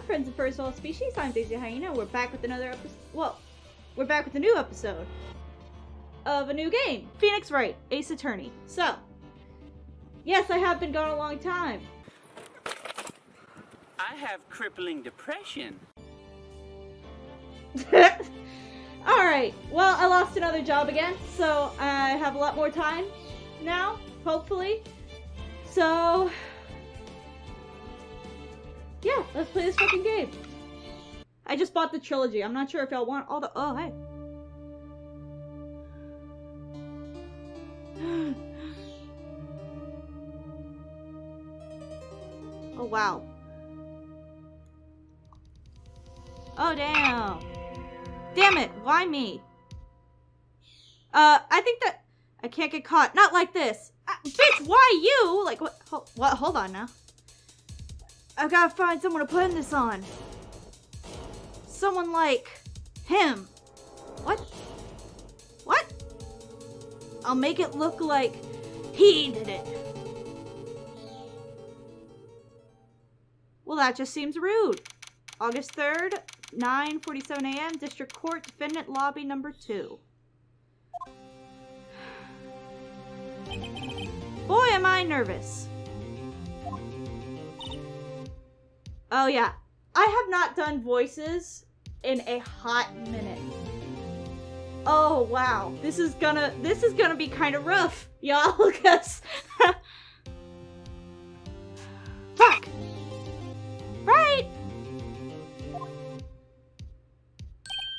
everyone, friends of First of All Species. I'm Daisy Hyena. We're back with another episode. Well, we're back with a new episode of a new game, Phoenix Wright, Ace Attorney. So, yes, I have been gone a long time. I have crippling depression. Alright, well, I lost another job again, so I have a lot more time now, hopefully. So, yeah, let's play this fucking game. I just bought the trilogy. I'm not sure if y'all want all the- oh, hey. Oh, wow. Oh, damn. Damn it, why me? I think that I can't get caught. Not like this. Bitch, why you? Like, what? What? Hold on now. I've gotta find someone to put this on. Someone like him. What? What? I'll make it look like he did it. Well, that just seems rude. August 3rd, 9:47 a.m., District Court, Defendant Lobby number 2. Boy, am I nervous. Oh yeah, I have not done voices in a hot minute. Oh wow, this is gonna be kind of rough, y'all, cause fuck. Right.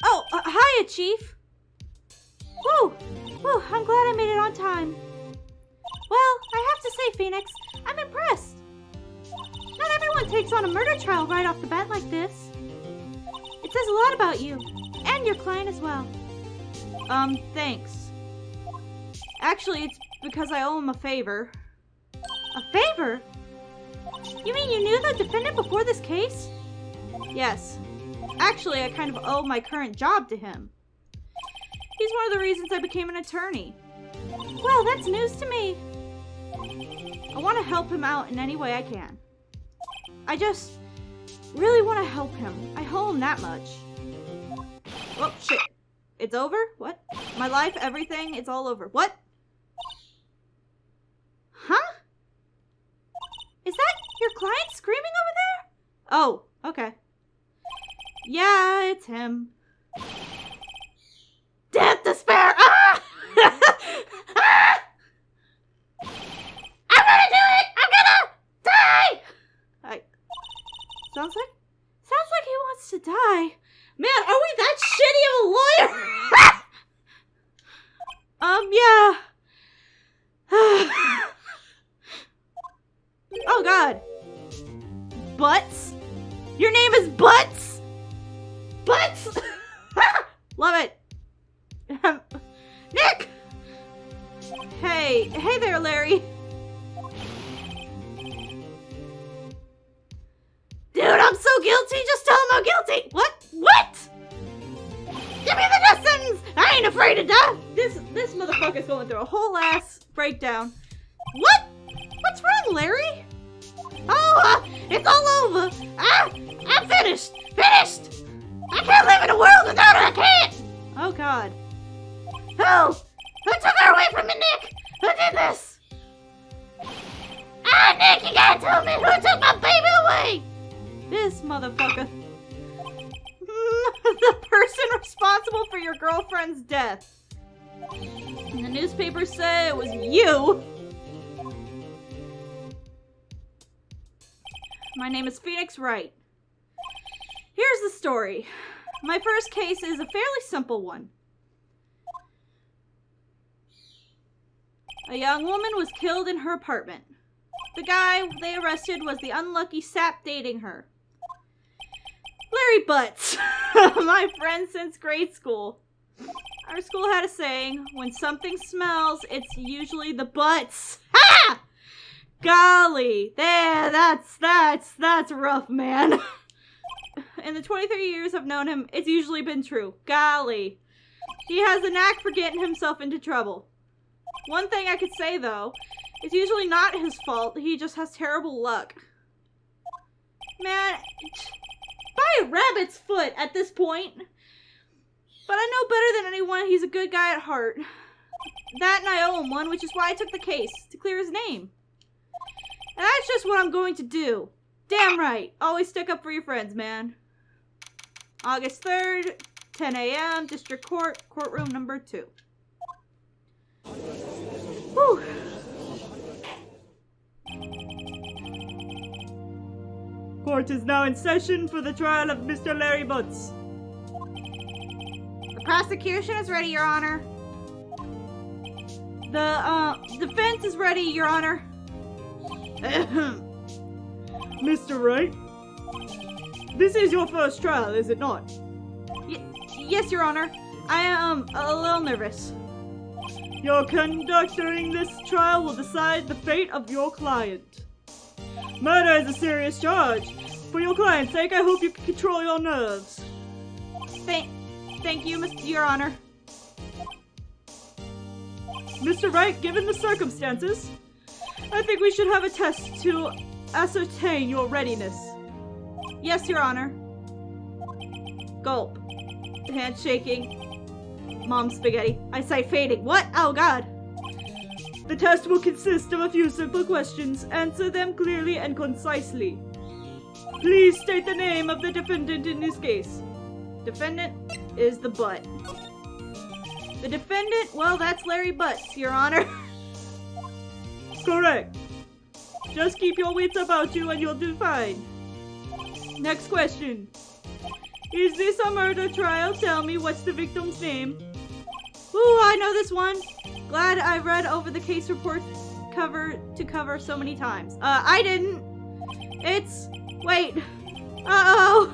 Oh, hiya, Chief. Whoa, whoa, I'm glad I made it on time. Well, I have to say, Phoenix, I'm impressed. Not everyone takes on a murder trial right off the bat like this. It says a lot about you, and your client as well. Thanks. Actually, it's because I owe him a favor. A favor? You mean you knew the defendant before this case? Yes. Actually, I kind of owe my current job to him. He's one of the reasons I became an attorney. Well, that's news to me. I want to help him out in any way I can. I just really want to help him. I owe him that much. Oh, shit. It's over? What? My life, everything, it's all over. What? Huh? Is that your client screaming over there? Oh, okay. Yeah, it's him. Death, despair! Ah! Ah! I'm gonna do it! I'm gonna die! Sounds like he wants to die. Man, are we that shitty of a lawyer? Yeah. Oh god. Butz? Your name is Butz? Butz! Love it. Nick! Hey there, Larry. Dude, I'm so guilty. Just tell him I'm guilty. What? Give me the death sentence. I ain't afraid to die. This motherfucker's going through a whole ass breakdown. What? What's wrong, Larry? Oh, it's all over. I'm finished. Finished. I can't live in a world without her. I can't. Oh God. Who took her away from me, Nick? Who did this? Nick, you gotta tell me who took my baby away. This motherfucker. The person responsible for your girlfriend's death. And the newspapers say it was you. My name is Phoenix Wright. Here's the story. My first case is a fairly simple one. A young woman was killed in her apartment. The guy they arrested was the unlucky sap dating her. Larry Butz, my friend since grade school. Our school had a saying, when something smells, it's usually the butts. Ha! Golly, that's rough, man. In the 23 years I've known him, it's usually been true. Golly. He has a knack for getting himself into trouble. One thing I could say, though, it's usually not his fault. He just has terrible luck. Man, buy a rabbit's foot at this point. But I know better than anyone he's a good guy at heart. That and I owe him one, which is why I took the case, to clear his name. And that's just what I'm going to do. Damn right. Always stick up for your friends, man. August 3rd, 10 a.m., District Court, courtroom number 2. Whew. Court is now in session for the trial of Mr. Larry Butz. The prosecution is ready, Your Honor. The defense is ready, Your Honor. Mr. Wright, this is your first trial, is it not? Yes, Your Honor. I am a little nervous. Your conduct during this trial will decide the fate of your client. Murder is a serious charge. For your client's sake, I hope you can control your nerves. Thank you, Your Honor. Mr. Wright, given the circumstances, I think we should have a test to ascertain your readiness. Yes, Your Honor. Gulp. Handshaking. Mom spaghetti. Eyesight fading. What? Oh, God. The test will consist of a few simple questions. Answer them clearly and concisely. Please state the name of the defendant in this case. Defendant is the butt. The defendant, well, that's Larry Butz, Your Honor. Correct. Just keep your wits about you and you'll do fine. Next question. Is this a murder trial? Tell me, what's the victim's name? Ooh, I know this one. Glad I read over the case report cover to cover so many times. I didn't. It's... Wait. Uh-oh.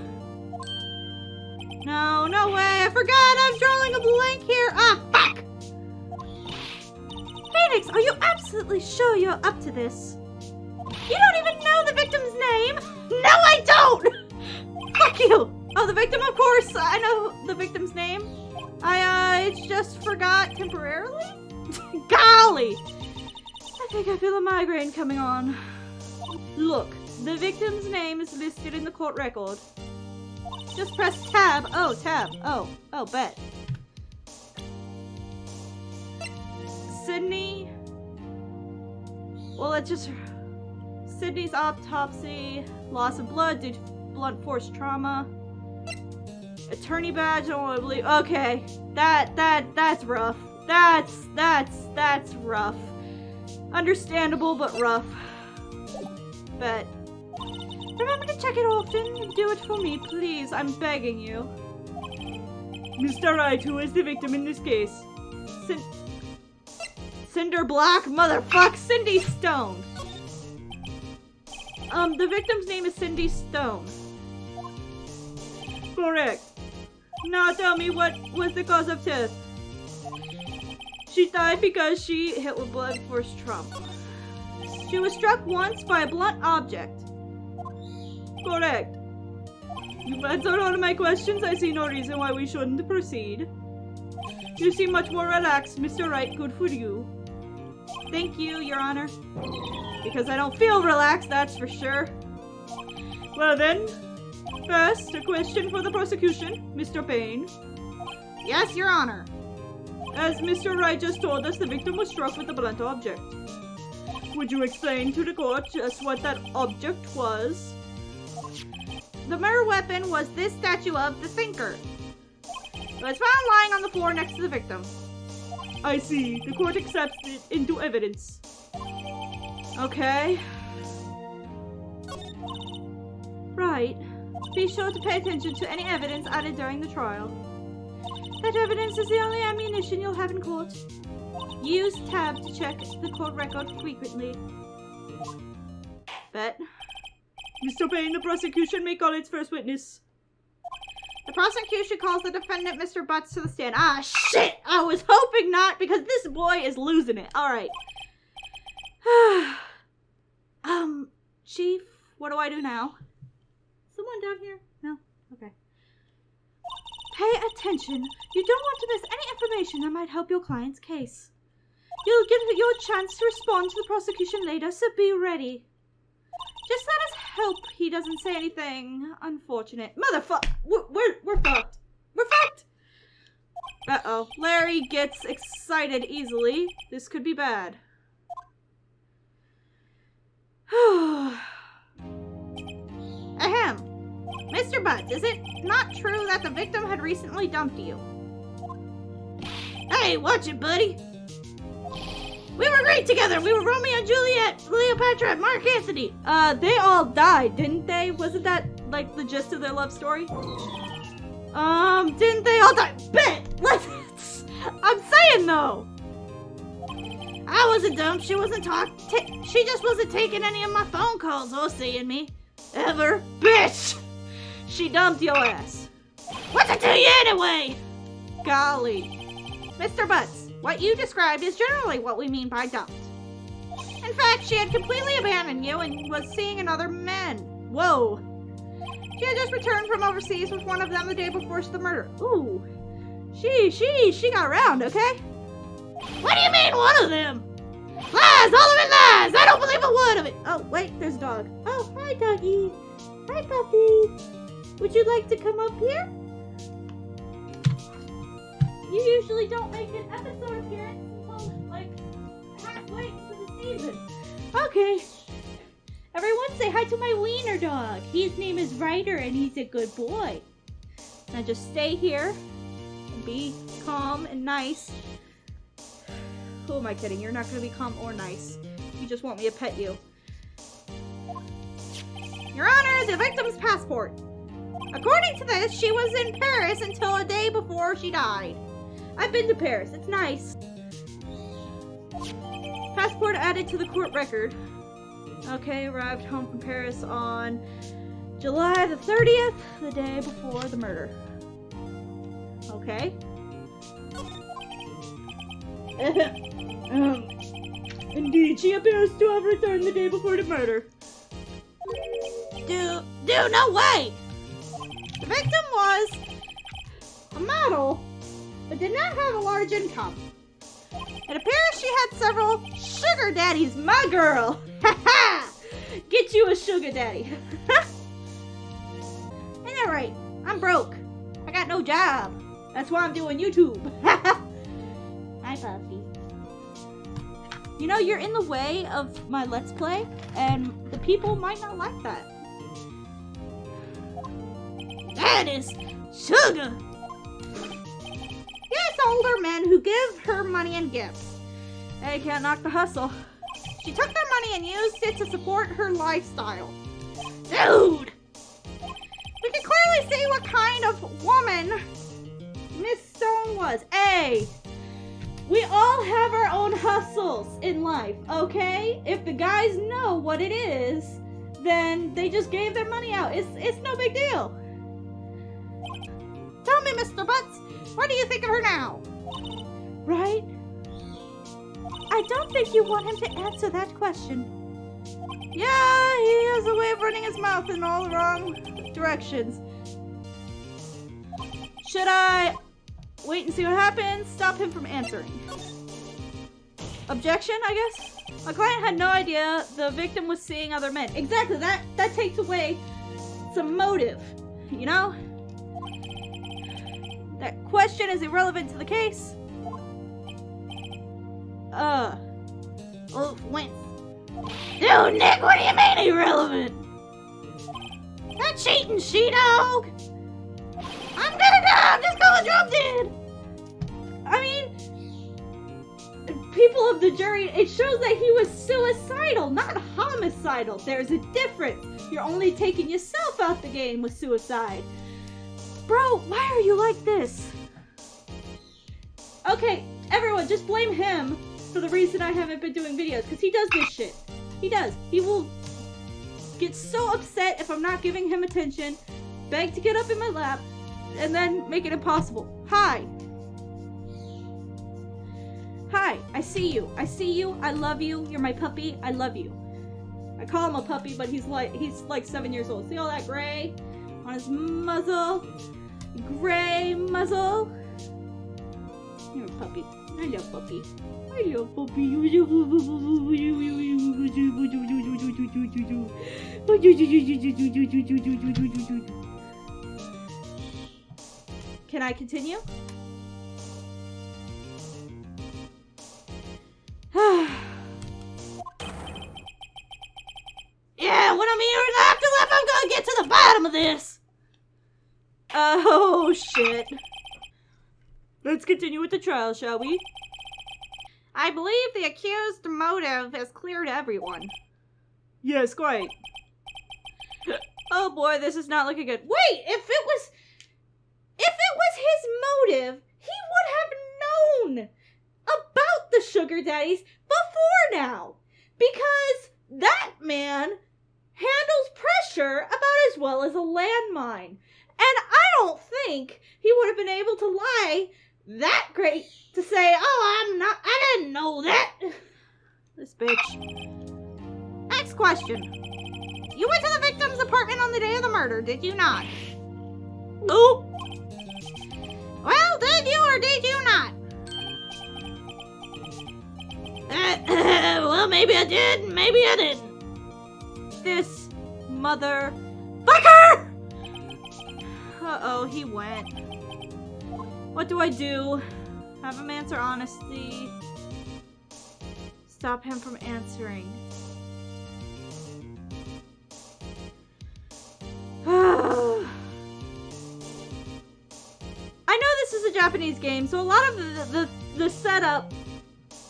No way. I forgot. I'm drawing a blank here. Ah, fuck. Phoenix, are you absolutely sure you're up to this? You don't even know the victim's name. No, I don't. Fuck you. Oh, the victim, of course. I know the victim's name. I just forgot temporarily? Golly. I think I feel a migraine coming on. Look, the victim's name is listed in the court record. Just press tab. Oh, tab. Oh, bet. Sydney. Well, it's just Sydney's autopsy, loss of blood due to blunt force trauma. Attorney badge, I don't want to believe. Okay, that's rough. That's rough. Understandable, but rough. Bet. Remember to check it often. Do it for me, please. I'm begging you. Mr. Wright, who is the victim in this case? Cinder Block? Motherfuck! Cindy Stone! The victim's name is Cindy Stone. Correct. Now tell me, what was the cause of death? She died because she hit with blunt force trauma. She was struck once by a blunt object. Correct. You've answered all of my questions. I see no reason why we shouldn't proceed. You seem much more relaxed, Mr. Wright. Good for you. Thank you, Your Honor. Because I don't feel relaxed, that's for sure. Well then, first, a question for the prosecution, Mr. Payne. Yes, Your Honor. As Mr. Wright just told us, the victim was struck with a blunt object. Would you explain to the court just what that object was? The murder weapon was this statue of the Thinker. It was found lying on the floor next to the victim. I see. The court accepts it into evidence. Okay. Right. Be sure to pay attention to any evidence added during the trial. That evidence is the only ammunition you'll have in court. Use tab to check the court record frequently. Bet. Mr. Payne, the prosecution may call its first witness. The prosecution calls the defendant, Mr. Butz, to the stand. Ah, shit! I was hoping not, because this boy is losing it. Alright. Chief, what do I do now? Someone down here? No? Okay. Pay attention. You don't want to miss any information that might help your client's case. You'll get your chance to respond to the prosecution later, so be ready. Just let us hope he doesn't say anything unfortunate. Motherfucker! We're fucked. We're fucked! Uh-oh. Larry gets excited easily. This could be bad. Ahem. Mr. Butz, is it not true that the victim had recently dumped you? Hey, watch it, buddy. We were great together. We were Romeo and Juliet, Cleopatra, and Mark Antony. They all died, didn't they? Wasn't that, like, the gist of their love story? Didn't they all die? Bet! I'm saying, though. I wasn't dumb. She wasn't she just wasn't taking any of my phone calls or seeing me. Ever. Bitch! She dumped your ass. What's it to you anyway? Golly. Mr. Butz, what you described is generally what we mean by dumped. In fact, she had completely abandoned you and was seeing another man. Whoa. She had just returned from overseas with one of them the day before the murder. Ooh. She got around, okay? What do you mean, one of them? Lies! All of it lies! I don't believe a word of it! Oh, wait, there's a dog. Oh, hi, doggy. Hi, puppy. Would you like to come up here? You usually don't make an episode appearance until, like, halfway through the season. Okay. Everyone say hi to my wiener dog. His name is Wright, and he's a good boy. Now just stay here and be calm and nice. Who am I kidding? You're not going to be calm or nice. You just want me to pet you. Your Honor, the victim's passport. According to this, she was in Paris until a day before she died. I've been to Paris. It's nice. Passport added to the court record. Okay, arrived home from Paris on July the 30th, the day before the murder. Okay. Indeed, she appears to have returned the day before the murder. Dude, no way! The victim was a model, but did not have a large income. It appears she had several sugar daddies. My girl! Ha! Get you a sugar daddy. Ain't that right? I'm broke. I got no job. That's why I'm doing YouTube. Hi, puppy. You know, you're in the way of my Let's Play, and the people might not like that. That is sugar! Yes, older men who give her money and gifts. They can't knock the hustle. She took their money and used it to support her lifestyle. Dude! We can clearly see what kind of woman Miss Stone was. Hey! We all have our own hustles in life, okay? If the guys know what it is, then they just gave their money out. It's no big deal. Tell me, Mr. Butz, what do you think of her now? Right? I don't think you want him to answer that question. Yeah, he has a way of running his mouth in all the wrong directions. Should I wait and see what happens? Stop him from answering. Objection, I guess? My client had no idea the victim was seeing other men. Exactly, that takes away some motive, you know? That question is irrelevant to the case. Went. Dude, Nick, what do you mean irrelevant? That cheating she-dog! I'm gonna die! I'm just gonna drop dead! I mean, people of the jury, it shows that he was suicidal, not homicidal. There's a difference. You're only taking yourself out the game with suicide. Bro, why are you like this? Okay, everyone, just blame him for the reason I haven't been doing videos, because he does this shit. He does. He will get so upset if I'm not giving him attention, beg to get up in my lap, and then make it impossible. Hi. Hi, I see you. I see you. I love you. You're my puppy. I love you. I call him a puppy, but he's like 7 years old. See all that gray on his muzzle? Gray muzzle. You're a puppy. I love Puppy. I love Puppy. Can I continue? Yeah, when I'm here left to left, I'm gonna get to the bottom of this. Oh, shit. Let's continue with the trial, shall we? I believe the accused motive is clear to everyone. Yes, quite. Oh boy, this is not looking good. Wait, if it was his motive, he would have known about the sugar daddies before now. Because that man handles pressure about as well as a landmine. And I don't think he would have been able to lie that great to say, oh, I didn't know that. This bitch. Next question. You went to the victim's apartment on the day of the murder, did you not? No. Well, did you or did you not? Well, maybe I did, maybe I didn't. This motherfucker! Uh-oh, he went. What do I do? Have him answer honestly. Stop him from answering. I know this is a Japanese game, so a lot of the setup,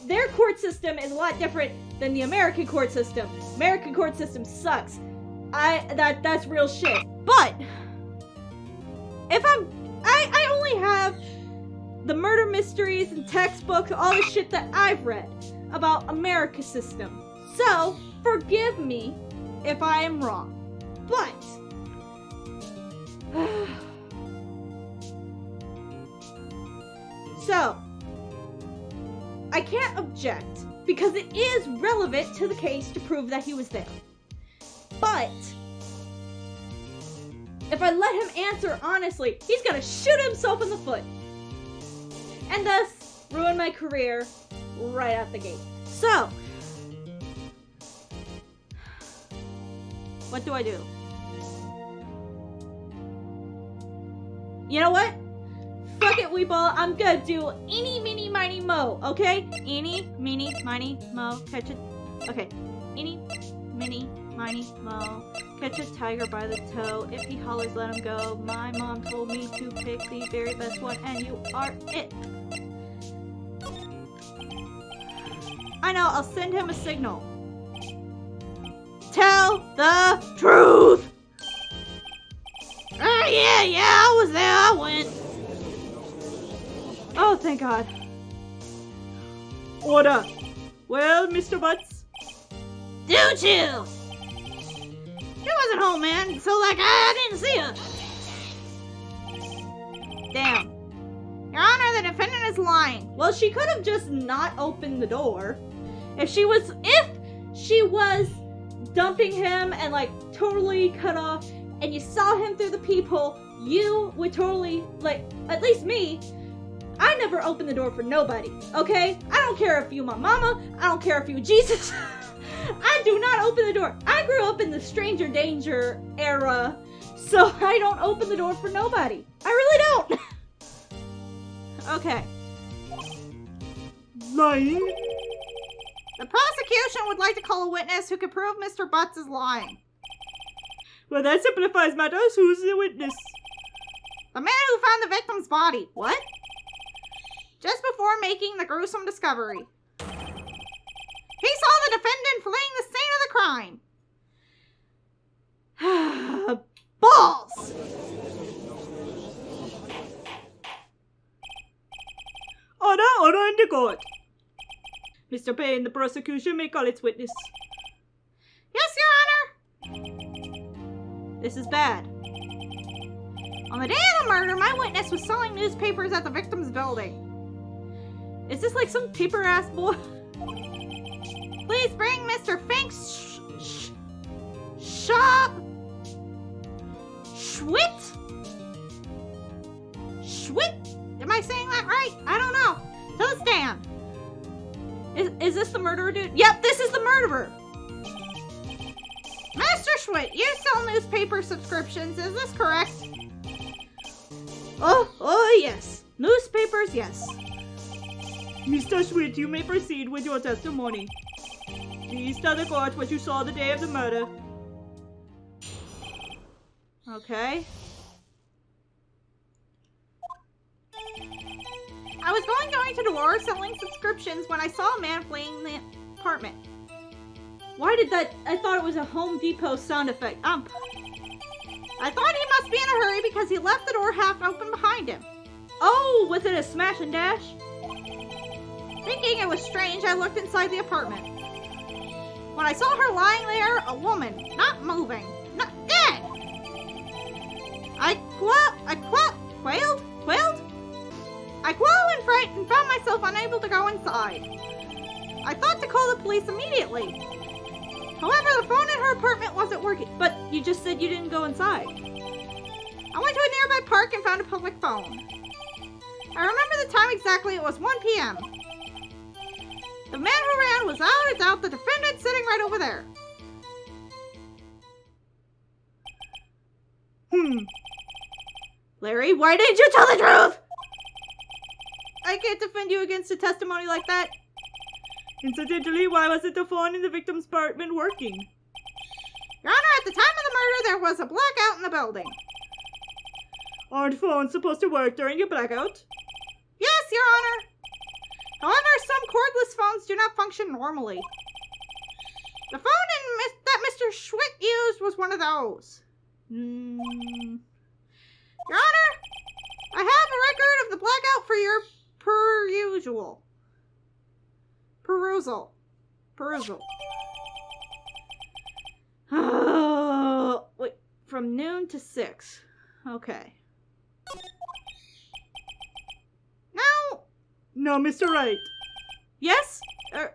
their court system is a lot different than the American court system. American court system sucks. That's real shit. But if I only have the murder mysteries and textbooks, all the shit that I've read about America's system. So, forgive me if I am wrong. But so, I can't object because it is relevant to the case to prove that he was there. But if I let him answer honestly, he's gonna shoot himself in the foot. And thus, ruin my career right out the gate. So, what do I do? You know what? Fuck it, Weeball. I'm gonna do eeny, meeny, miny, mo, okay? Eeny, meeny, miny, mo, catch it. Okay. Eeny, meeny, miny, mo, catch a tiger by the toe. If he hollers, let him go. My mom told me to pick the very best one, and you are it. I know, I'll send him a signal. Tell the truth! Yeah, I was there, I went. Oh, thank God. Order. Well, Mr. Butz? Do chill! She wasn't home, man, so I didn't see her. Damn. Your Honor, the defendant is lying. Well, she could have just not opened the door. If she was dumping him and totally cut off, and you saw him through the peephole, you would totally, at least me, I never open the door for nobody, okay? I don't care if you my mama, I don't care if you Jesus. I do not open the door. I grew up in the stranger danger era, so I don't open the door for nobody. I really don't. Okay. Lying? The prosecution would like to call a witness who can prove Mr. Butz is lying. Well, that simplifies matters. Who's the witness? The man who found the victim's body. What? Just before making the gruesome discovery. He saw the defendant fleeing the scene of the crime. Balls! Order in the court. Mr. Payne, the prosecution may call its witness. Yes, Your Honor. This is bad. On the day of the murder, my witness was selling newspapers at the victim's building. Is this like some paper-ass boy? Please bring Mr. Fink's shop. Schwitt? Am I saying that right? I don't know. To the stand. Is this the murderer, dude? Yep, this is the murderer. Master Schwitt, you sell newspaper subscriptions, is this correct? Oh, yes. Newspapers, yes. Mr. Schwitt, you may proceed with your testimony. Please tell the court what you saw the day of the murder. Okay. I was going door to door selling subscriptions when I saw a man fleeing the apartment. Why did that? I thought it was a Home Depot sound effect. I thought he must be in a hurry because he left the door half open behind him. Oh, was it a smash and dash? Thinking it was strange, I looked inside the apartment. When I saw her lying there, a woman, not moving, not dead. I quailed in fright and found myself unable to go inside. I thought to call the police immediately. However, the phone in her apartment wasn't working. But you just said you didn't go inside. I went to a nearby park and found a public phone. I remember the time exactly, it was 1 p.m. The man who ran was without a doubt the defendant sitting right over there. Larry, why didn't you tell the truth? I can't defend you against a testimony like that. Incidentally, why wasn't the phone in the victim's apartment working? Your Honor, at the time of the murder, there was a blackout in the building. Aren't phones supposed to work during a blackout? Yes, Your Honor. However, some cordless phones do not function normally. The phone that Mr. Schwitt used was one of those. Your Honor, I have a record of the blackout for your perusal. Wait, from noon to 6. Okay. Now, Mr. Wright. Yes?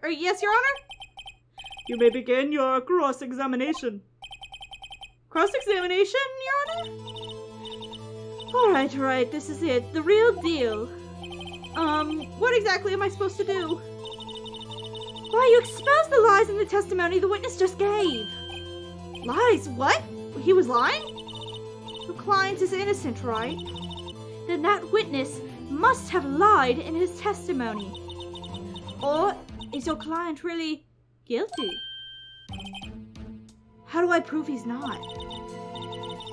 Yes, Your Honor? You may begin your cross-examination. Cross-examination, Your Honor? Alright, right, this is it. The real deal. What exactly am I supposed to do? Why, you exposed the lies in the testimony the witness just gave. Lies? What? He was lying? The client is innocent, right? Then that witness must have lied in his testimony. Or is your client really guilty? How do I prove he's not?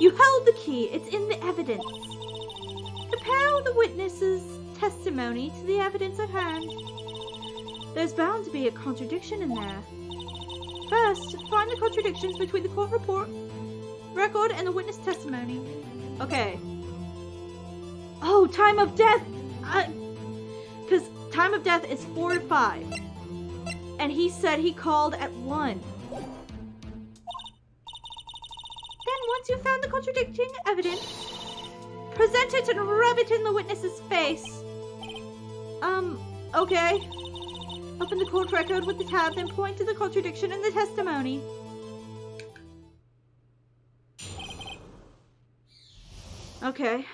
You held the key. It's in the evidence. Compare the witness's testimony to the evidence at hand. There's bound to be a contradiction in there. First, find the contradictions between the court record and the witness testimony. Okay. Oh, time of death! Because time of death is 4 to 5. And he said he called at 1. Then once you found the contradicting evidence, present it and rub it in the witness's face. Okay. Open the court record with the tab, then point to the contradiction in the testimony. Okay.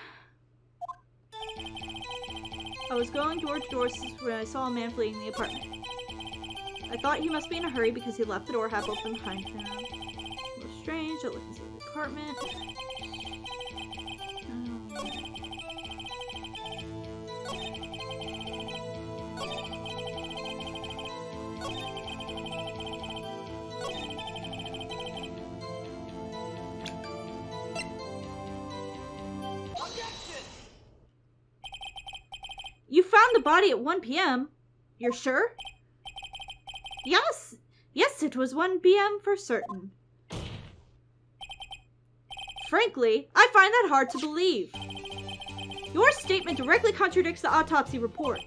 I was going door to door when I saw a man fleeing the apartment. I thought he must be in a hurry because he left the door half open behind him. It was strange. I looked inside the apartment. You found the body at 1 p.m. You're sure? Yes, it was 1 p.m. for certain. Frankly, I find that hard to believe. Your statement directly contradicts the autopsy report.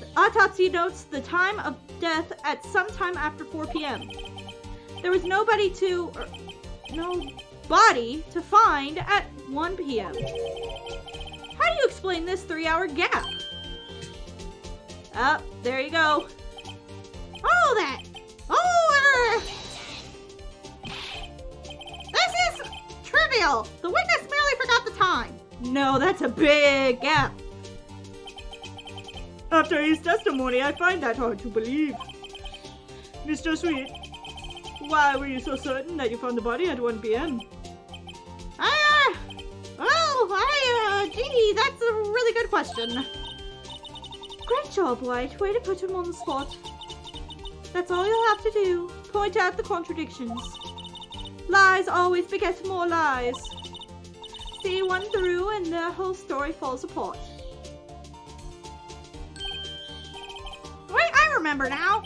The autopsy notes the time of death at some time after 4 p.m. There was no body to find at 1 p.m. How do you explain this 3-hour gap? There you go. This is trivial. The witness merely forgot the time. No, that's a big gap. After his testimony, I find that hard to believe. Mr. Sweet, why were you so certain that you found the body at 1 p.m.? Gee, that's a really good question. Great job, Wright. Way to put him on the spot. That's all you'll have to do. Point out the contradictions. Lies always beget more lies. See one through and the whole story falls apart. Wait, I remember now.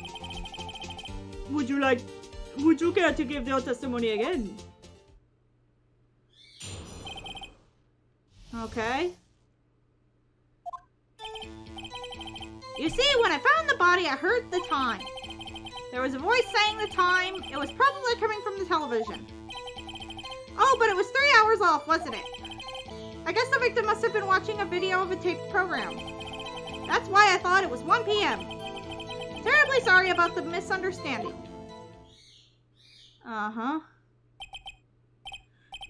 Would you care to give your testimony again? Okay. You see, when I found the body, I heard the time. There was a voice saying the time. It was probably coming from the television. Oh, but it was 3 hours off, wasn't it? I guess the victim must have been watching a video of a taped program. That's why I thought it was 1 p.m. Terribly sorry about the misunderstanding. Uh-huh.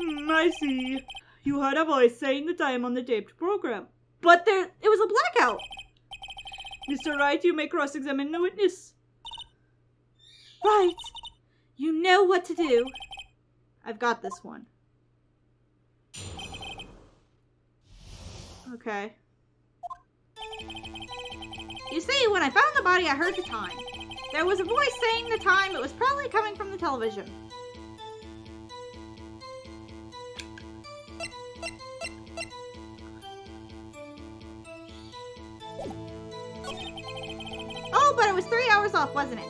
I see. You heard a voice saying the time on the taped program. But it was a blackout. Mr. Wright, you may cross-examine the witness. Right. You know what to do. I've got this one. Okay. You see, when I found the body, I heard the time. There was a voice saying the time. It was probably coming from the television. Oh, but it was 3 hours off, wasn't it?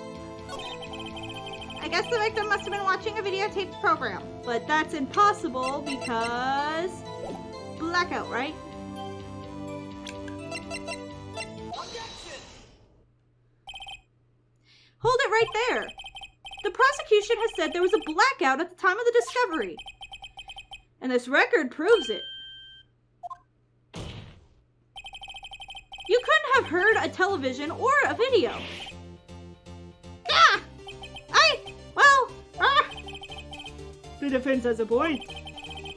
I guess the victim must have been watching a videotaped program. But that's impossible because... blackout, right? Hold it right there. The prosecution has said there was a blackout at the time of the discovery. And this record proves it. You couldn't have heard a television or a video. The defense has a point.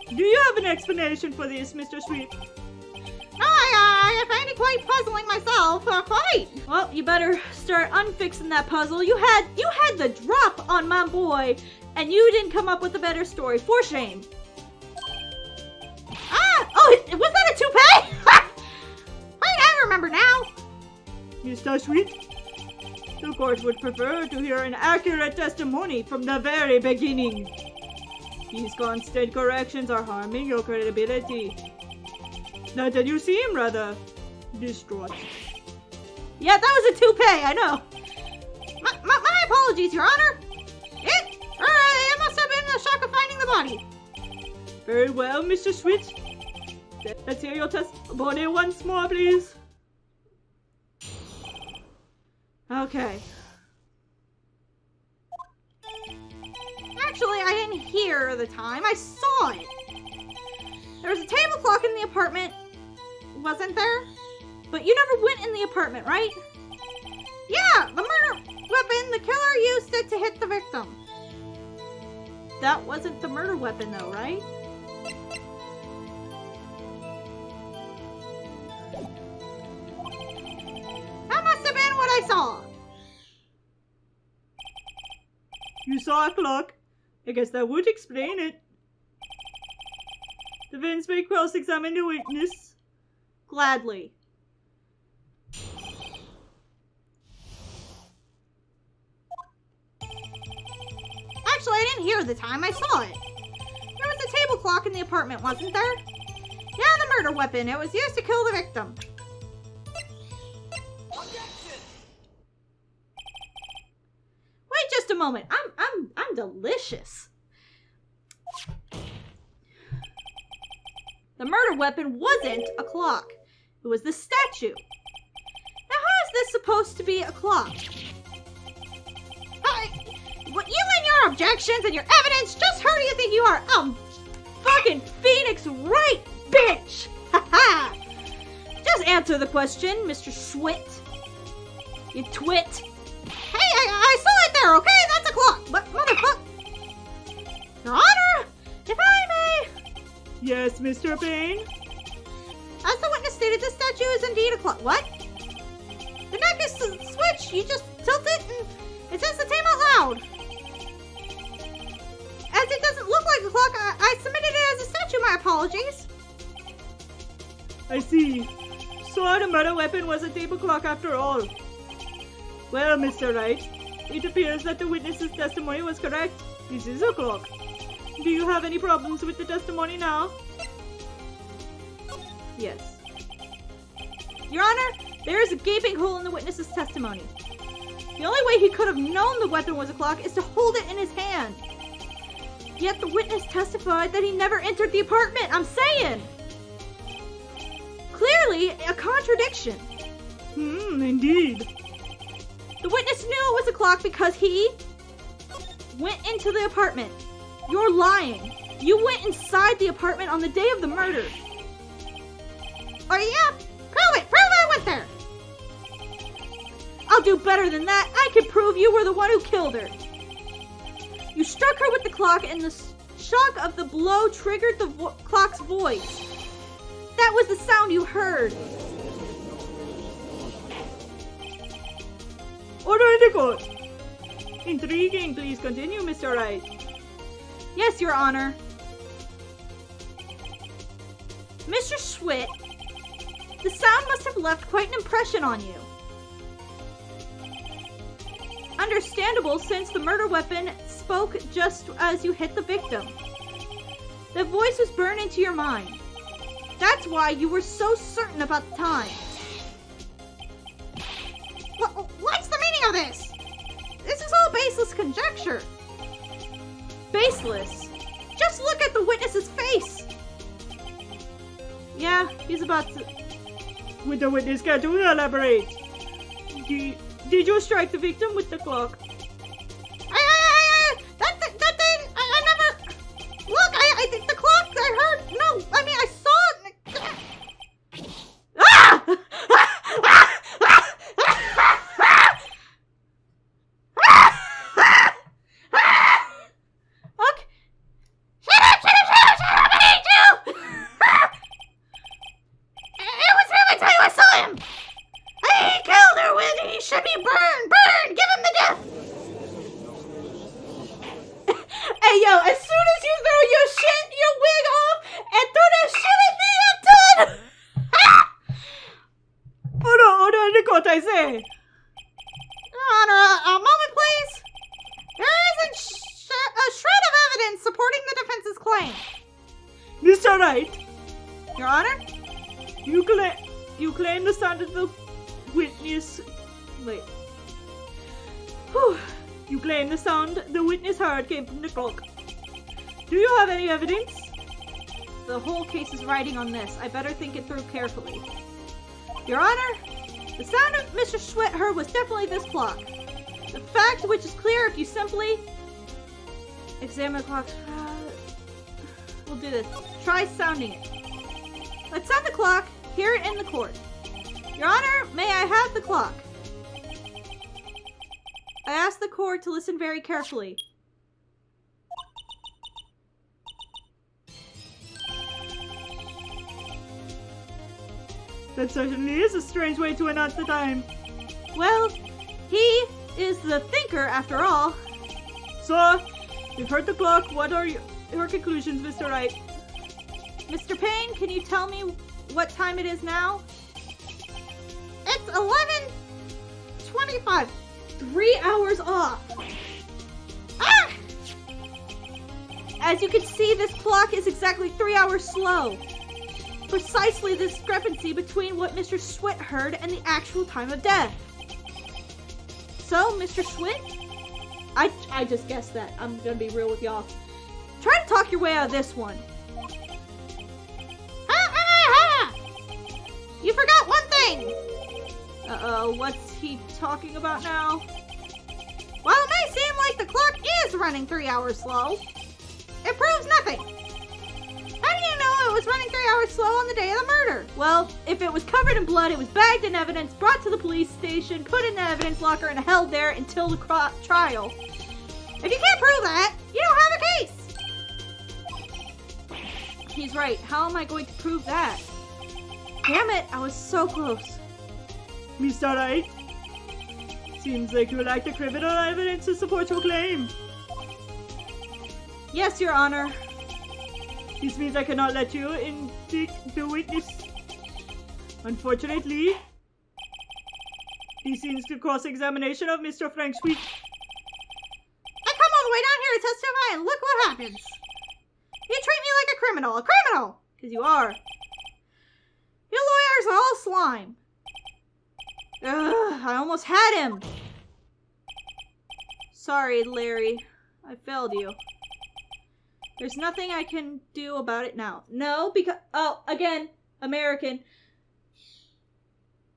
Do you have an explanation for this, Mr. Sweet? No, I find it quite puzzling myself. Quite. Well, you better start unfixing that puzzle. You had the drop on my boy, and you didn't come up with a better story. For shame. Oh, was that a toupee? Wait, I remember now. Mr. Sweet, the court would prefer to hear an accurate testimony from the very beginning. These constant corrections are harming your credibility. Now that you seem rather distraught. Yeah, that was a toupee, I know. My apologies, Your Honor. It must have been the shock of finding the body. Very well, Mr. Sweet. Let's hear your testimony once more, please. Okay. Actually, I didn't hear the time. I saw it. There was a table clock in the apartment, wasn't there? But you never went in the apartment, right? Yeah, the murder weapon, the killer used it to hit the victim. That wasn't the murder weapon though, right? That must have been what I saw. You saw a clock. I guess that would explain it. The defense may cross-examine the witness. Gladly. Actually, I didn't hear the time. I saw it. There was a table clock in the apartment, wasn't there? Yeah, the murder weapon. It was used to kill the victim. Wait just a moment. I'm delicious. The murder weapon wasn't a clock. It was the statue. Now, how is this supposed to be a clock? What you and your objections and your evidence, just who do you think you are? Fucking Phoenix Wright, bitch! Ha! Just answer the question, Mr. Schwit. You twit. Hey, I saw it there, okay? That's a clock. But, motherfucker. Your Honor, if I may. Yes, Mr. Payne? As the witness stated, this statue is indeed a clock. What? The neck is the switch. You just tilt it and It says the name out loud. As it doesn't look like a clock, I submitted it as a statue. My apologies. I see. So the murder weapon was a table clock after all. Well, Mr. Wright, it appears that the witness's testimony was correct. This is a clock. Do you have any problems with the testimony now? Yes. Your Honor, there is a gaping hole in the witness's testimony. The only way he could have known the weapon was a clock is to hold it in his hand. Yet the witness testified that he never entered the apartment. I'm saying! Clearly, a contradiction. Indeed. The witness knew it was a clock because he went into the apartment. You're lying. You went inside the apartment on the day of the murder. Oh yeah? Prove it! Prove I went there! I'll do better than that. I can prove you were the one who killed her. You struck her with the clock and the shock of the blow triggered the clock's voice. That was the sound you heard. Order in the court. Intriguing. Please continue, Mr. Wright. Yes, Your Honor. Mr. Schwitt, the sound must have left quite an impression on you. Understandable, since the murder weapon spoke just as you hit the victim. The voice was burned into your mind. That's why you were so certain about the time. What's the meaning of this? This is all baseless conjecture. Baseless? Just look at the witness's face. Yeah, he's about to... Would the witness care to elaborate? Did you strike the victim with the clock? That thing, I never... Look, the clock, I heard... No, I mean, I saw it... Ah! Okay. Shut up, I hate you! It was him, I tell you, I saw him! He killed her when he should be burned! Burn! Give him the death! Hey, yo, as soon as you throw your wig off and throw that shit at me, I'm done! Order in the court, I say. Your Honor, a moment, please. There isn't a shred of evidence supporting the defense's claim. Mr. Wright, Your Honor? you claim the sound of the witness... Wait. Whew. You claim the sound the witness heard came from the clock. Do you have any evidence? The whole case is riding on this. I better think it through carefully. Your Honor, the sound of Mr. Schwitt heard was definitely this clock. The fact which is clear if you simply examine the clock. We'll do this. Try sounding it. Let's sound the clock. Hear it in the court. Your Honor, may I have the clock? I ask the court to listen very carefully. That certainly is a strange way to announce the time. Well, he is the thinker after all. So, you've heard the clock. What are your conclusions, Mr. Wright? Mr. Payne, can you tell me what time it is now? It's 11:25. 3 hours off. Ah! As you can see, this clock is exactly 3 hours slow. Precisely the discrepancy between what Mr. Schwitt heard and the actual time of death. So, Mr. Schwitt, I just guessed that. I'm gonna be real with y'all. Try to talk your way out of this one. You forgot one thing! Uh-oh, what's he talking about now? While it may seem like the clock is running 3 hours slow, it proves nothing. How do you know it was running 3 hours slow on the day of the murder? Well, if it was covered in blood, it was bagged in evidence, brought to the police station, put in the evidence locker, and held there until the trial. If you can't prove that, you don't have a case. He's right. How am I going to prove that? Damn it, I was so close. Mr. Wright, Seems like you lack the criminal evidence to support your claim. Yes, Your Honor. This means I cannot let you indict the witness. Unfortunately, this ends the cross-examination of Mr. Frank Sweet. I come all the way down here to testify and look what happens. You treat me like a criminal, because you are. Your lawyers are all slime. Ugh, I almost had him. Sorry, Larry. I failed you. There's nothing I can do about it now. No, because... Oh, again, American.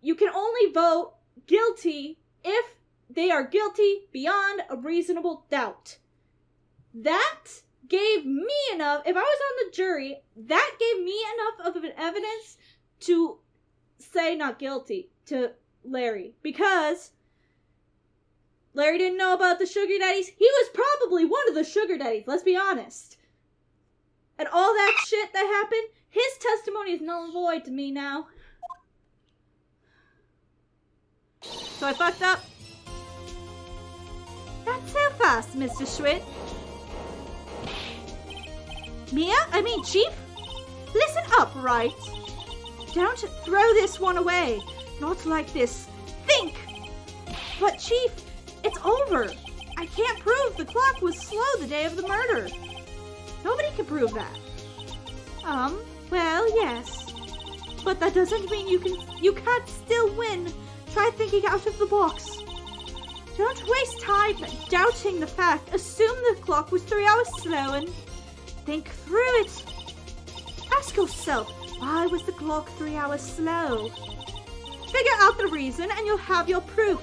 You can only vote guilty if they are guilty beyond a reasonable doubt. That gave me enough... If I was on the jury, that gave me enough of an evidence to say not guilty to Larry. Because Larry didn't know about the sugar daddies. He was probably one of the sugar daddies, let's be honest. And all that shit that happened, his testimony is null and void to me now. So I fucked up. Not too fast, Mr. Schwitt. Chief? Listen up, Wright. Don't throw this one away. Not like this. Think! But, Chief, it's over. I can't prove the clock was slow the day of the murder. Nobody can prove that. Well, yes. But that doesn't mean you can't still win. Try thinking out of the box. Don't waste time doubting the fact. Assume the clock was 3 hours slow and think through it. Ask yourself, why was the clock 3 hours slow? Figure out the reason and you'll have your proof.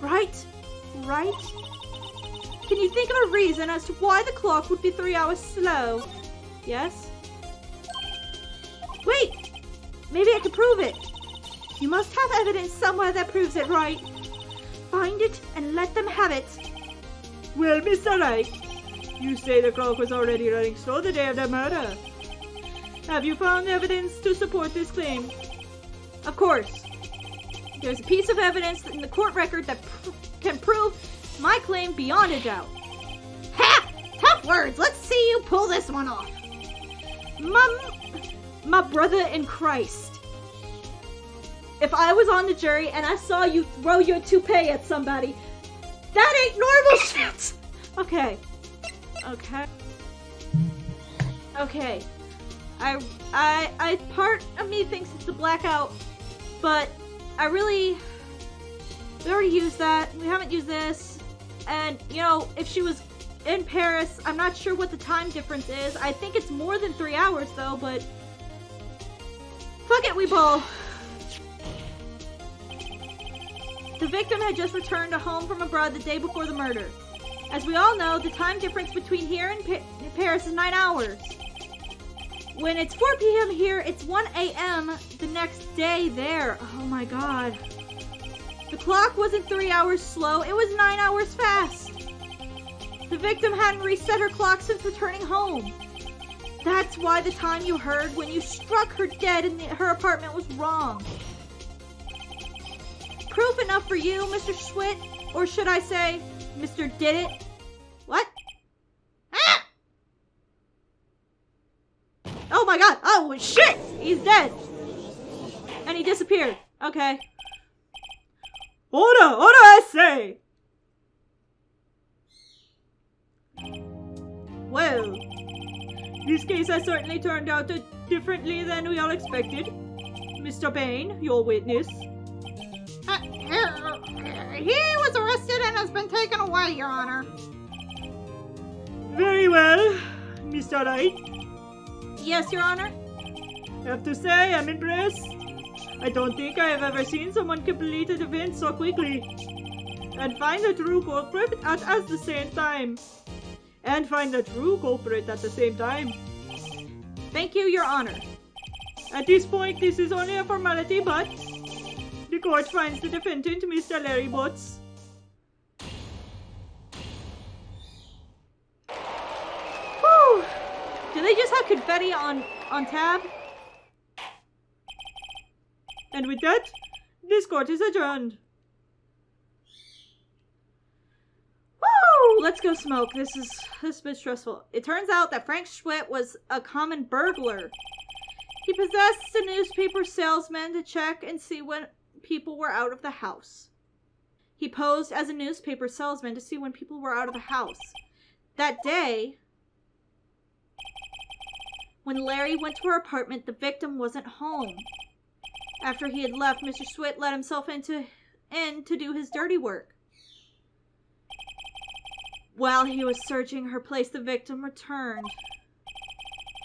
Right? Can you think of a reason as to why the clock would be 3 hours slow? Yes? Wait! Maybe I can prove it. You must have evidence somewhere that proves it, right? Find it and let them have it. Well, Mr. Wright, you say the clock was already running slow the day of the murder. Have you found evidence to support this claim? Of course. There's a piece of evidence in the court record that can prove my claim beyond a doubt. Ha! Tough words. Let's see you pull this one off. My brother in Christ. If I was on the jury and I saw you throw your toupee at somebody, that ain't normal shit. Okay. I part of me thinks it's a blackout, but we already used that. We haven't used this. And, if she was in Paris, I'm not sure what the time difference is. I think it's more than 3 hours, though, but fuck it, we bowl. The victim had just returned home from abroad the day before the murder. As we all know, the time difference between here and Paris is 9 hours. When it's 4 p.m. here, it's 1 a.m. the next day there. Oh my god. The clock wasn't 3 hours slow, it was 9 hours fast. The victim hadn't reset her clock since returning home. That's why the time you heard when you struck her dead in her apartment was wrong. Proof enough for you, Mr. Schwitt? Or should I say, Mr. Did It? What? Ah! Oh my god! Oh shit! He's dead! And he disappeared. Okay. Order! I say! Well, this case has certainly turned out differently than we all expected. Mr. Bain, your witness. He was arrested and has been taken away, Your Honor. Very well, Mr. Wright. Yes, Your Honor? I have to say, I'm impressed. I don't think I have ever seen someone complete an event so quickly. And find the true culprit at the same time. Thank you, Your Honor. At this point, this is only a formality, but the court finds the defendant, Mr. Larry Butz. Whew! Do they just have confetti on tab? And with that, this court is adjourned. Woo! Let's go smoke. This has been stressful. It turns out that Frank Schwitt was a common burglar. He possessed a newspaper salesman to check and see when people were out of the house. He posed as a newspaper salesman to see when people were out of the house. That day, when Larry went to her apartment, the victim wasn't home. After he had left, Mr. Schwitt let himself in to do his dirty work. While he was searching her place, the victim returned.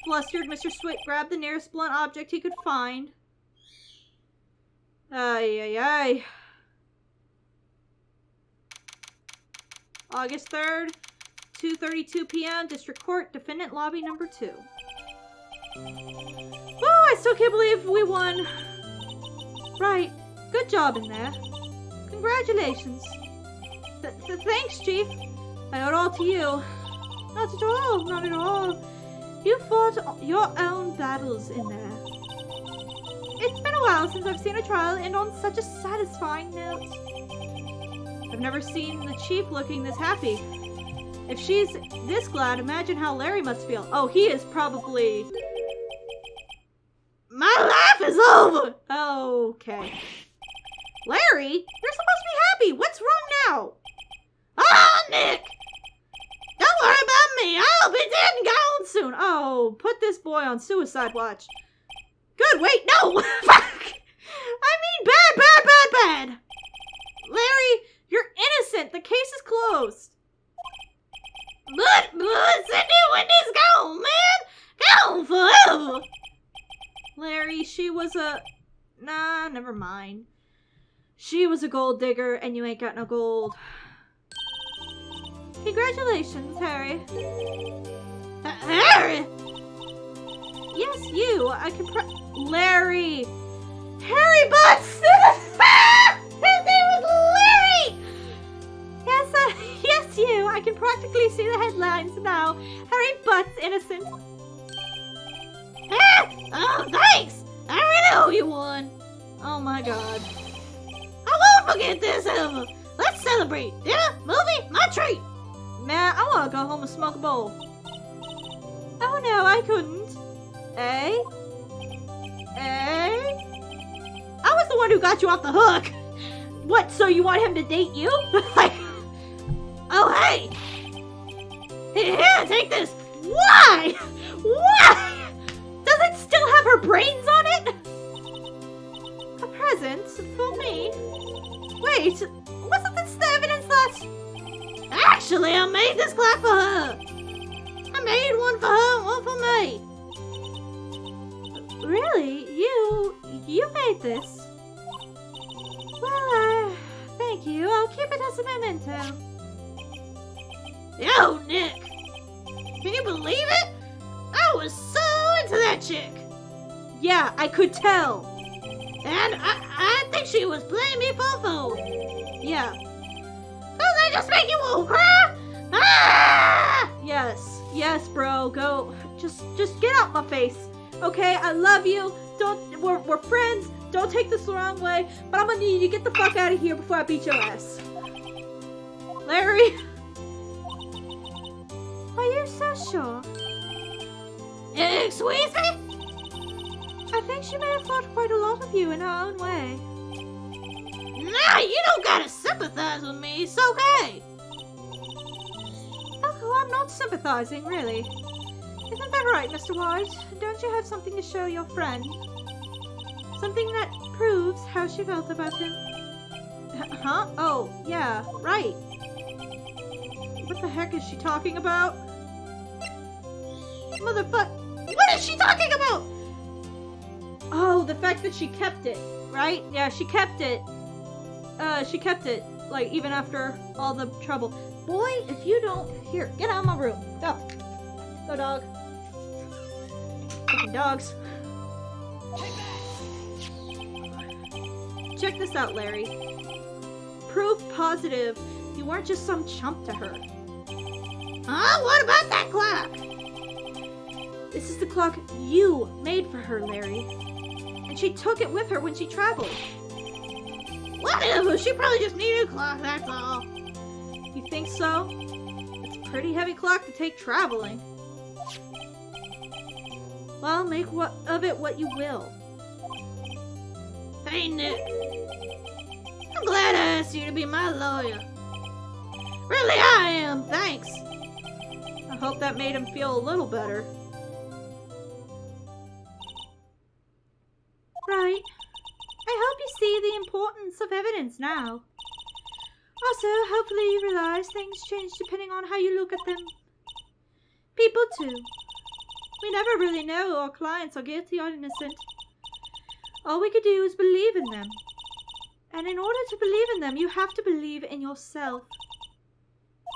Flustered, Mr. Schwitt grabbed the nearest blunt object he could find. Ay, ay, ay. August 3rd, 2:32 p.m., District Court, Defendant Lobby number 2. Oh, I still can't believe we won. Right. Good job in there. Congratulations. Thanks, Chief. I owe it all to you. Not at all, not at all. You fought your own battles in there. It's been a while since I've seen a trial end on such a satisfying note. I've never seen the Chief looking this happy. If she's this glad, imagine how Larry must feel. Oh, he is probably... My life is over! Okay. Larry, you're supposed to be happy. What's wrong now? Oh, Nick! Don't worry about me. I'll be dead and gone soon. Oh, put this boy on suicide watch. Good, wait, no! I mean bad. Larry, you're innocent. The case is closed. But Sydney Wendy's gone, man. Gone forever. Larry, she was a... Nah, never mind. She was a gold digger, and you ain't got no gold. Congratulations, Harry. Harry? Yes, you. I can Larry! Harry Butz! His name was Larry! Yes, you. I can practically see the headlines now. Harry Butz, innocent. Oh, thanks! I really owe you one. Oh my god. I won't forget this ever. Let's celebrate. Dinner, movie, my treat. Man, I want to go home and smoke a bowl. Oh no, I couldn't. Eh? I was the one who got you off the hook. What, so you want him to date you? Like, oh hey! Here, take this. Why? Why? Does it still have her brains on it? A present for me? Wait, wasn't this the evidence that... Actually, I made this clock for her. I made one for her and one for me. Really? You made this? Well, thank you. I'll keep it as a memento. Yo, Nick. Can you believe it? I was so into that chick. Yeah, I could tell. And I think she was playing me for a fool. Yeah. Does that just make you all cry? Ah! Yes, bro. Go. Just get out my face. Okay, I love you. We're friends. Don't take this the wrong way. But I'm gonna need you to get the fuck out of here before I beat your ass. Larry. Are you so sure? Excuse me? I think she may have fought quite a lot of you in her own way. Nah, you don't gotta sympathize with me. It's okay. Oh, I'm not sympathizing, really. Isn't that right, Mr. White? Don't you have something to show your friend? Something that proves how she felt about him? Huh? Oh, yeah, right. What the heck is she talking about? Motherfuck! What is she talking about? Oh, the fact that she kept it, right? Yeah, she kept it. She kept it, like, even after all the trouble. Boy, if you don't... Here, get out of my room. Go. Go, dog. Fucking dogs. Check this out, Larry. Proof positive you weren't just some chump to her. Huh? What about that clock? This is the clock you made for her, Larry. And she took it with her when she traveled. Whatever, she probably just needed a clock, that's all. You think so? pretty heavy clock to take traveling. Well, make of it what you will. Hey, Nick. I'm glad I asked you to be my lawyer. Really, I am. Thanks. I hope that made him feel a little better. Right. I hope you see the importance of evidence now. Also, hopefully you realize things change depending on how you look at them. People too. We never really know our clients are guilty or innocent. All we could do is believe in them. And in order to believe in them, you have to believe in yourself.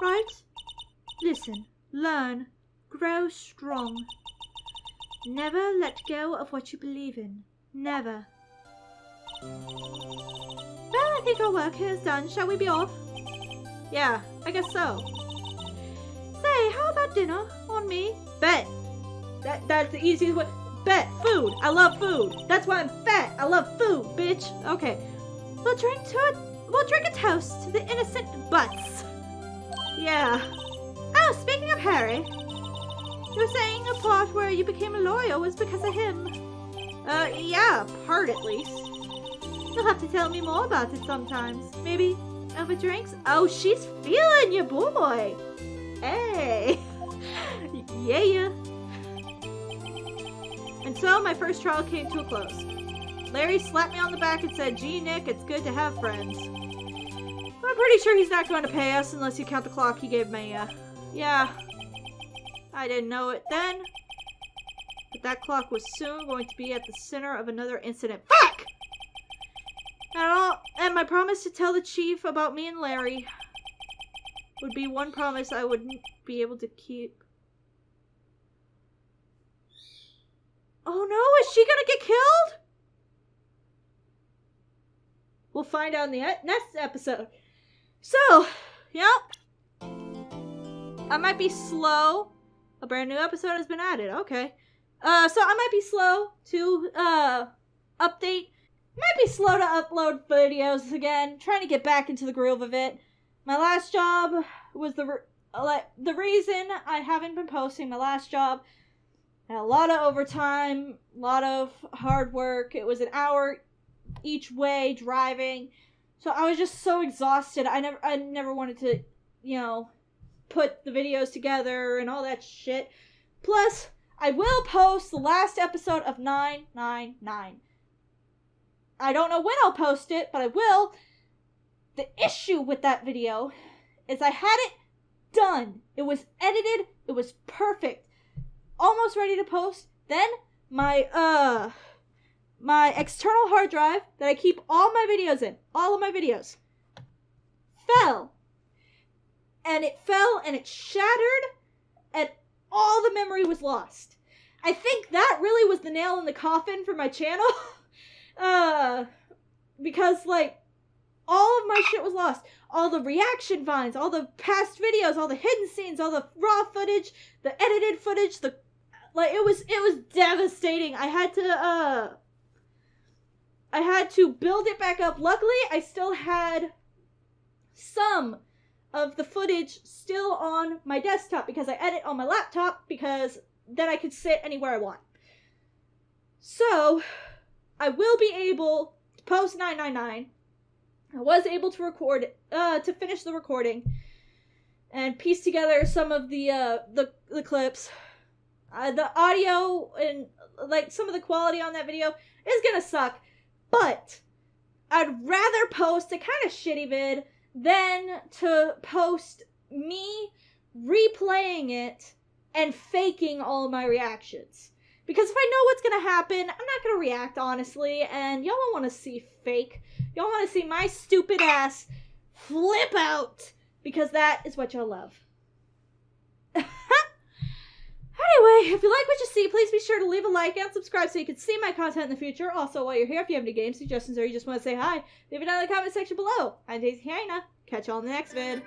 Right? Listen, learn, grow strong. Never let go of what you believe in. Never. Well, I think our work here is done. Shall we be off? Yeah, I guess so. Say, how about dinner? On me? Bet. That's the easiest way. Bet. Food. I love food. That's why I'm fat. I love food, bitch. Okay. We'll drink a toast to the innocent Butz. Yeah. Oh, speaking of Harry, you were saying a part where you became a lawyer was because of him. Yeah, part at least. You'll have to tell me more about it sometimes. Maybe over drinks? Oh, she's feeling you, boy. Hey. Yeah. And so my first trial came to a close. Larry slapped me on the back and said, "Gee, Nick, it's good to have friends." I'm pretty sure he's not going to pay us unless you count the clock he gave me. Yeah. I didn't know it then. But that clock was soon going to be at the center of another incident. Fuck! And my promise to tell the chief about me and Larry would be one promise I wouldn't be able to keep. Oh no, is she gonna get killed? We'll find out in the next episode. So, yep. I might be slow. A brand new episode has been added. Okay. So I might be slow to update. Might be slow to upload videos again. Trying to get back into the groove of it. My last job was the reason I haven't been posting. My last job had a lot of overtime, a lot of hard work. It was an hour each way driving. So I was just so exhausted. I never wanted to, put the videos together and all that shit. Plus, I will post the last episode of 999. I don't know when I'll post it, but I will. The issue with that video is I had it done. It was edited. It was perfect. Almost ready to post. Then my external hard drive that I keep all my videos in, all of my videos, fell. And it fell and it shattered and all the memory was lost. I think that really was the nail in the coffin for my channel. Because all of my shit was lost. All the reaction vines, all the past videos, all the hidden scenes, all the raw footage, the edited footage, it was devastating. I had to build it back up. Luckily, I still had some of the footage still on my desktop because I edit on my laptop because then I could sit anywhere I want. So, I will be able to post 999. I was able to record, to finish the recording and piece together some of the clips. The audio and some of the quality on that video is gonna suck, but I'd rather post a kind of shitty vid than to post me replaying it and faking all of my reactions. Because if I know what's gonna happen, I'm not gonna react honestly, and y'all don't want to see fake. Y'all want to see my stupid ass flip out, because that is what y'all love. Anyway, if you like what you see, please be sure to leave a like and subscribe so you can see my content in the future. Also, while you're here, if you have any game suggestions or you just want to say hi, leave it down in the comment section below. I'm Hyena. Catch y'all in the next vid.